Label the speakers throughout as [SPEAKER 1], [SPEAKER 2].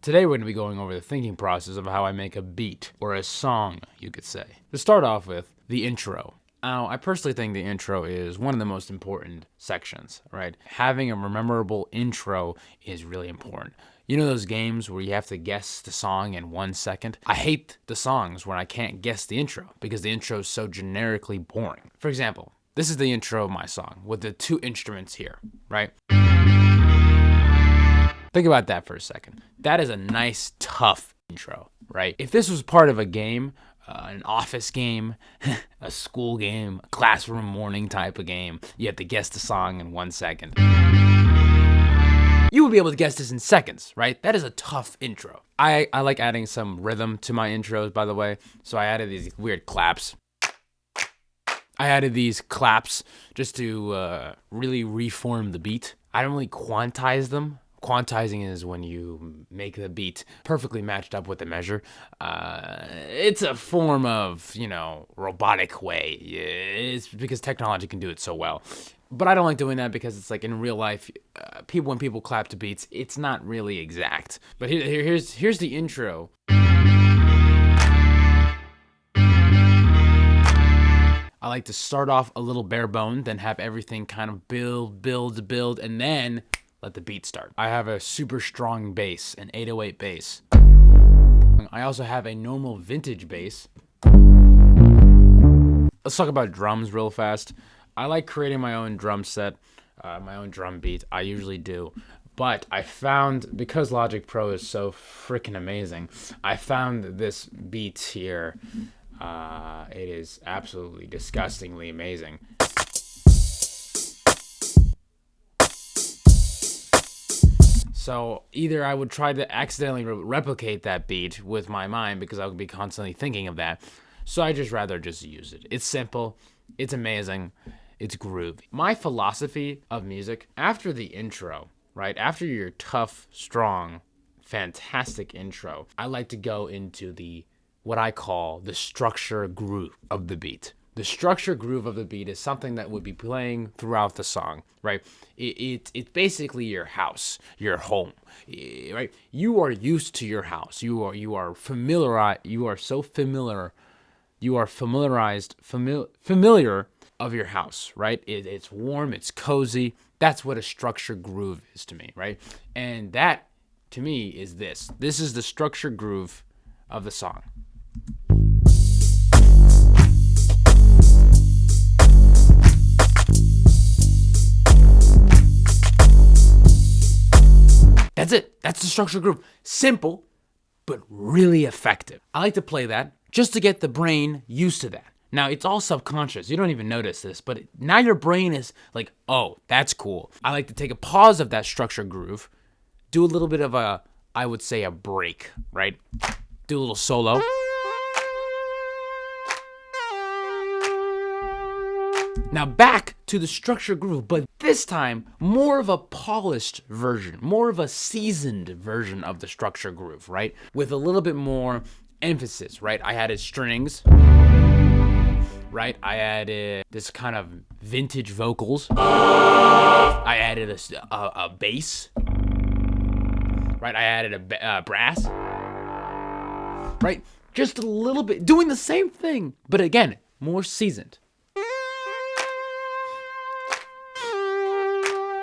[SPEAKER 1] Today we're going to be going over the thinking process of how I make a beat, or a song, you could say. To start off with, the intro. Now, I personally think the intro is one of the most important sections, right? Having a memorable intro is really important. You know those games where you have to guess the song in 1 second? I hate the songs where I can't guess the intro because the intro is so generically boring. For example, this is the intro of my song with the 2 instruments here, right? Think about that for a second. That is a nice, tough intro, right? If this was part of a game, an office game, a school game, a classroom morning type of game, you have to guess the song in 1 second. You would be able to guess this in seconds, right? That is a tough intro. I like adding some rhythm to my intros, by the way. So I added these weird claps. I added these claps just to really reform the beat. I don't really quantize them. Quantizing is when you make the beat perfectly matched up with the measure. It's a form of, robotic way. It's because technology can do it so well. But I don't like doing that because it's like in real life, when people clap to beats, it's not really exact. But here's the intro. I like to start off a little bare bone, then have everything kind of build, and then let the beat start. I have a super strong bass, an 808 bass. I also have a normal vintage bass. Let's talk about drums real fast. I like creating my own drum set, my own drum beat. I usually do. But I found, because Logic Pro is so freaking amazing, I found this beat here. It is absolutely disgustingly amazing. So either I would try to accidentally replicate that beat with my mind because I would be constantly thinking of that. So I just rather just use it. It's simple. It's amazing. It's groovy. My philosophy of music, after the intro, right? After your tough, strong, fantastic intro, I like to go into what I call the structure groove of the beat. The structure groove of the beat is something that would be playing throughout the song, right? It's basically your house, your home, right? You are used to your house. You are familiar of your house, right? It's warm, it's cozy. That's what a structure groove is to me, right? And that, to me, is this. This is the structure groove of the song. That's it. That's the structure groove. Simple, but really effective. I like to play that just to get the brain used to that. Now, it's all subconscious. You don't even notice this, but now your brain is like, oh, that's cool. I like to take a pause of that structure groove, do a little bit of I would say a break, right? Do a little solo. Now back to the structure groove, but this time more of a polished version, more of a seasoned version of the structure groove, right? With a little bit more emphasis, right? I added strings, right? I added this kind of vintage vocals. I added a bass, right? I added a brass, right? Just a little bit, doing the same thing, but again, more seasoned.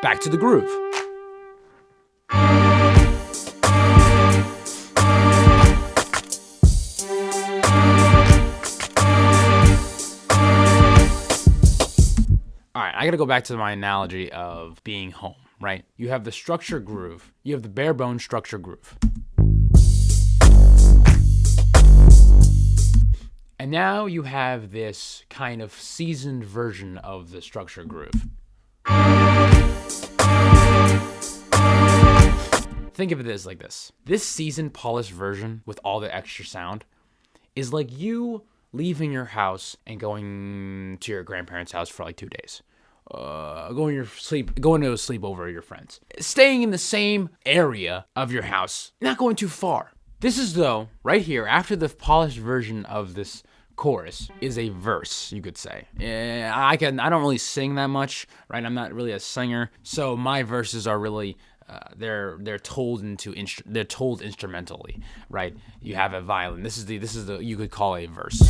[SPEAKER 1] Back to the groove. All right, I gotta go back to my analogy of being home, right? You have the structure groove. You have the bare bone structure groove. And now you have this kind of seasoned version of the structure groove. Think of it as like this. This seasoned, polished version with all the extra sound is like you leaving your house and going to your grandparents' house for like 2 days. Going to a sleepover with your friends. Staying in the same area of your house, not going too far. This is, though, right here, after the polished version of this chorus is a verse, you could say. I don't really sing that much, right? I'm not really a singer, so my verses are really they're told they're told instrumentally, right? You have a violin. This is the you could call a verse.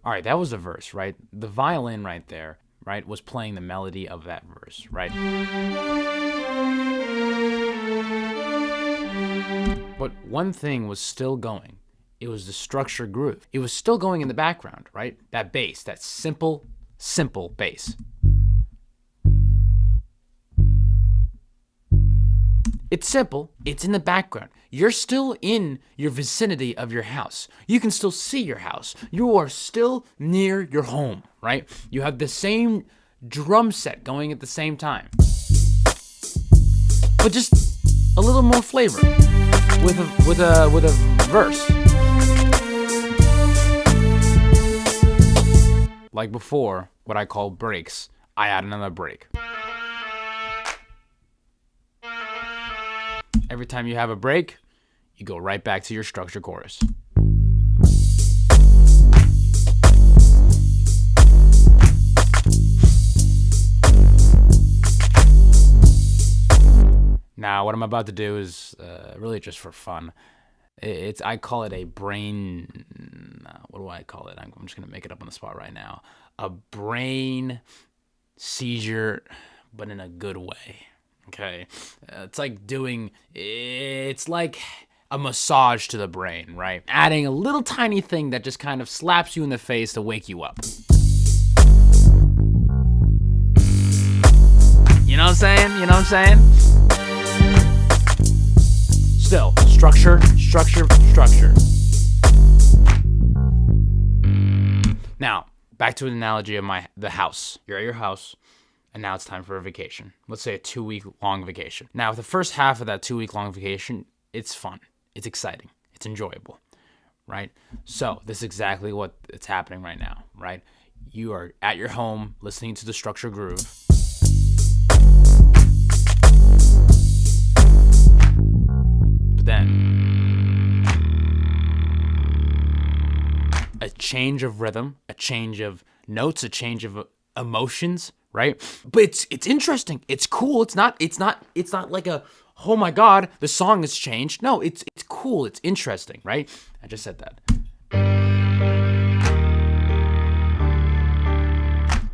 [SPEAKER 1] All right, that was a verse, right? The violin right there, right, was playing the melody of that verse, right? But one thing was still going. It was the structure groove. It was still going in the background, right? That bass, that simple bass. It's simple. It's in the background. You're still in your vicinity of your house. You can still see your house. You are still near your home, right? You have the same drum set going at the same time. But just a little more flavor with a verse. Like before, what I call breaks, I add another break. Every time you have a break, you go right back to your structure chorus. Now, what I'm about to do is really just for fun. I call it a brain. What do I call it? I'm just gonna make it up on the spot right now. A brain seizure, but in a good way. Okay, it's like a massage to the brain, right? Adding a little tiny thing that just kind of slaps you in the face to wake you up. You know what I'm saying? You know what I'm saying? Still, structure. Now, back to an analogy of the house. You're at your house, and now it's time for a vacation. Let's say a 2-week long vacation. Now, the first half of that 2-week long vacation, it's fun. It's exciting. It's enjoyable, right? So this is exactly what it's happening right now, right? You are at your home listening to the structure groove. But then a change of rhythm, a change of notes, a change of emotions, right? But it's interesting. It's cool. It's not like a, oh my God, the song has changed. No, it's cool. It's interesting, right? I just said that.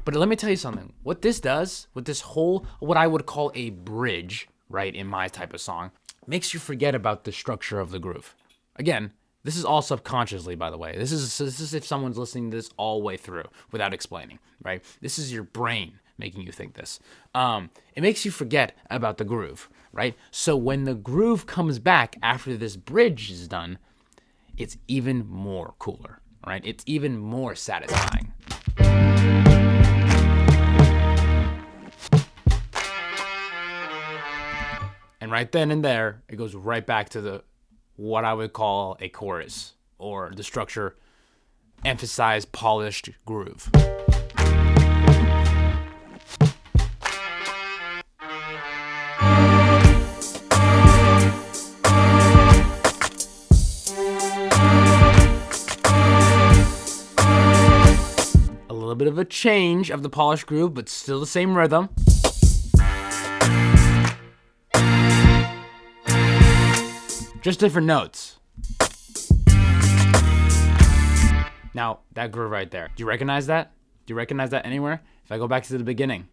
[SPEAKER 1] But let me tell you something. What this does, with this whole, what I would call a bridge, right, in my type of song, makes you forget about the structure of the groove. Again, this is all subconsciously, by the way. This is if someone's listening to this all the way through without explaining, right? This is your brain making you think this. It makes you forget about the groove, right? So when the groove comes back after this bridge is done, it's even more cooler, right? It's even more satisfying. And right then and there, it goes right back to what I would call a chorus, or the structure, emphasized, polished groove. A little bit of a change of the polished groove, but still the same rhythm. Just different notes. Now, that groove right there. Do you recognize that? Do you recognize that anywhere? If I go back to the beginning.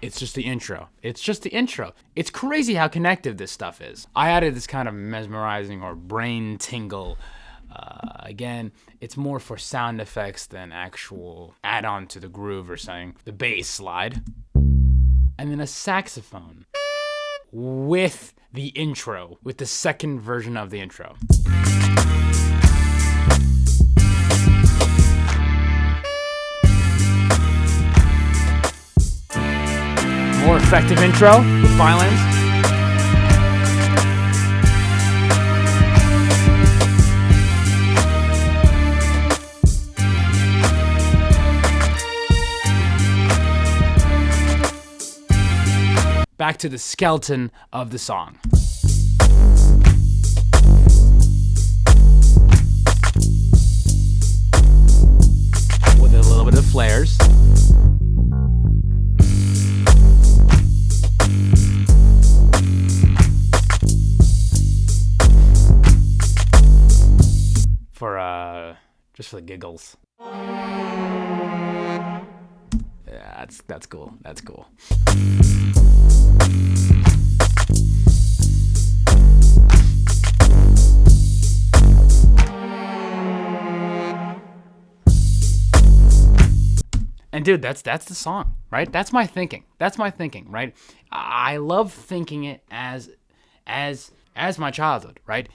[SPEAKER 1] It's just the intro. It's just the intro. It's crazy how connected this stuff is. I added this kind of mesmerizing or brain tingle. Again, it's more for sound effects than actual add-on to the groove or something. The bass slide. And then a saxophone with the intro, with the second version of the intro. More effective intro with violins. Back to the skeleton of the song. flares. For just for the giggles. Yeah, that's cool. That's cool. And dude, that's the song, right? That's my thinking. That's my thinking, right? I love thinking it as my childhood, right?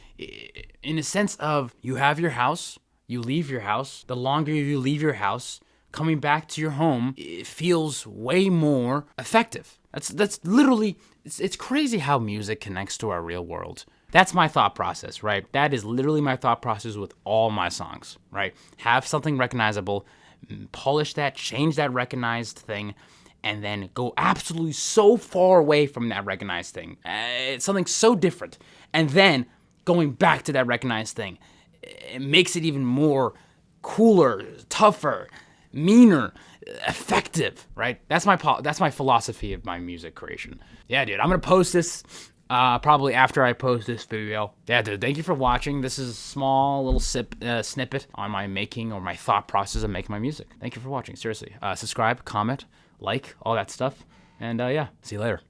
[SPEAKER 1] In a sense of you have your house, you leave your house. The longer you leave your house, coming back to your home, it feels way more effective. That's literally it's crazy how music connects to our real world. That's my thought process, right? That is literally my thought process with all my songs, right? Have something recognizable, polish that, change that recognized thing, and then go absolutely so far away from that recognized thing. It's something so different. And then going back to that recognized thing, it makes it even more cooler, tougher, meaner, effective, right? That's my philosophy of my music creation. Yeah, dude, I'm gonna post this probably after I post this video. Yeah, dude, thank you for watching. This is a small little snippet on my making or my thought process of making my music. Thank you for watching. Seriously, subscribe, comment, like, all that stuff, and yeah, see you later.